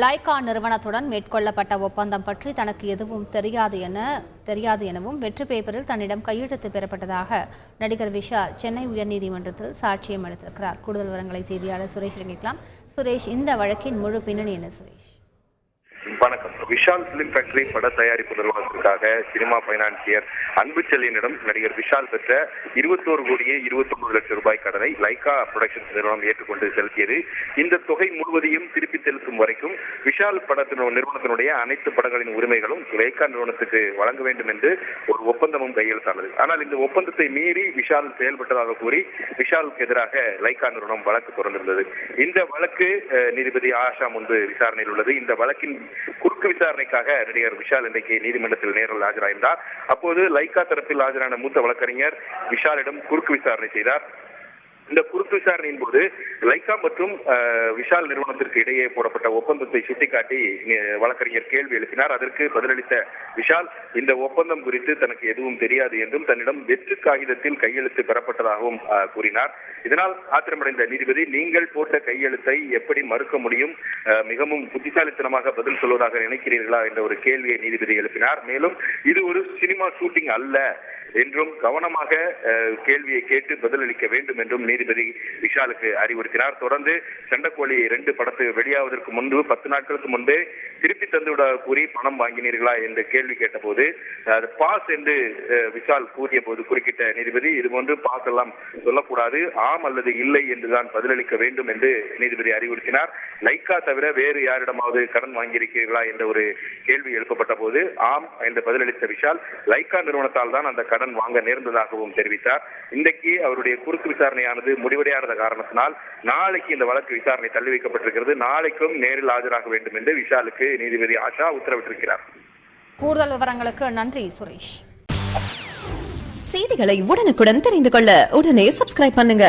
Lyca நிறுவனத்துடன் மேற்கொள்ளப்பட்ட ஒப்பந்தம் பற்றி தனக்கு எதுவும் தெரியாது எனவும் வெற்று பேப்பரில் தன்னிடம் கையெழுத்து பெறப்பட்டதாக நடிகர் விஷால் சென்னை உயர்நீதிமன்றத்தில் சாட்சியம் அளித்திருக்கிறார். கூடுதல் விவரங்களை செய்தியாளர் சுரேஷ் கேட்கலாம். சுரேஷ், இந்த வழக்கின் முழு பின்னணி என்ன சுரேஷ்? வணக்கம். விஷால் பிலிம் ஃபேக்டரி பட தயாரிப்பு நிறுவனத்திற்காக சினிமா பைனான்சியர் அன்புச்செல்லியனிடம் நடிகர் விஷால் பெற்ற 21,29,00,000 ரூபாய் கடனை லைகா புரொடக்ஷன்ஸ் நிறுவனம் ஏற்றுக்கொண்டு செலுத்தியது. இந்த தொகை முழுவதையும் திருப்பி செலுத்தும் வரைக்கும் விஷால் நிறுவனத்தினுடைய அனைத்து படங்களின் உரிமைகளும் லைகா நிறுவனத்துக்கு வழங்க வேண்டும் என்று ஒரு ஒப்பந்தமும் கையெழுத்தானது. ஆனால் இந்த ஒப்பந்தத்தை மீறி விஷால் செயல்பட்டதாக கூறி விஷாலுக்கு எதிராக லைகா நிறுவனம் வழக்கு தொடர்ந்திருந்தது. இந்த வழக்கு நீதிபதி ஆஷா முன்பு விசாரணையில் உள்ளது. இந்த வழக்கின் குறுக்கு விசாரணைக்காக நடிகர் விஷால் இன்றைக்கு நீதிமன்றத்தில் நேரில் ஆஜராயிருந்தார். அப்போது லைகா தரப்பில் ஆஜரான மூத்த வழக்கறிஞர் விஷாலிடம் குறுக்கு விசாரணை செய்தார். இந்த குறுக்கு விசாரணையின் போது லைகா மற்றும் விஷால் நிறுவனத்திற்கு இடையே போடப்பட்ட ஒப்பந்தத்தை சுட்டிக்காட்டி வழக்கறிஞர் கேள்வி எழுப்பினார். அதற்கு பதிலளித்த விஷால் இந்த ஒப்பந்தம் குறித்து தனக்கு எதுவும் தெரியாது என்றும் தன்னிடம் வெற்று காகிதத்தில் கையெழுத்து பெறப்பட்டதாகவும் கூறினார். இதனால் ஆத்திரமடைந்த நீதிபதி, நீங்கள் போட்ட கையெழுத்தை எப்படி மறுக்க முடியும், மிகவும் புத்திசாலித்தனமாக பதில் சொல்வதாக நினைக்கிறீர்களா என்ற ஒரு கேள்வியை நீதிபதி எழுப்பினார். மேலும் இது ஒரு சினிமா ஷூட்டிங் அல்ல என்றும் கவனமாக கேள்வியை கேட்டு பதிலளிக்க வேண்டும் என்றும் நீதிபதி விஷாலுக்கு அறிவுறுத்தினார். தொடர்ந்து சண்டைக்கோழி 2 படத்து வெளியாவதற்கு முன்பு 10 நாட்களுக்கு முன்பே திருப்பி தந்துவிட கூறி பணம் வாங்கினீர்களா என்று கேள்வி கேட்டபோது அது பாஸ் என்று விஷால் கூறிய போது குறுக்கிட்ட நீதிபதி, இதுபோன்று பாஸ் எல்லாம் சொல்லக்கூடாது, ஆம் அல்லது இல்லை என்றுதான் பதிலளிக்க வேண்டும் என்று நீதிபதி அறிவுறுத்தினார். லைகா தவிர வேறு யாரிடமாவது கடன் வாங்கியிருக்கிறீர்களா என்ற ஒரு கேள்வி எழுப்பப்பட்ட போது ஆம் என்று பதிலளித்த விஷால் லைகா நிறுவனத்தால் தான் அந்த கடன் வாங்க நேர்ந்ததாகவும் தெரிவித்தார். இன்றைக்கு அவருடைய குறுக்கு விசாரணையானது முடிவடையாத காரணத்தினால் நாளைக்கு இந்த வழக்கு விசாரணை தள்ளி வைக்கப்பட்டிருக்கிறது. நாளைக்கும் நேரில் ஆஜராக வேண்டும் என்று விஷாலுக்கு நீதிபதி ஆஷா உத்தரவிட்டிருக்கிறார். கூடுதல் விவரங்களுக்கு நன்றி சுரேஷ். செய்திகளை உடனுக்குடன் தெரிந்து கொள்ள உடனே சப்ஸ்கிரைப் பண்ணுங்க.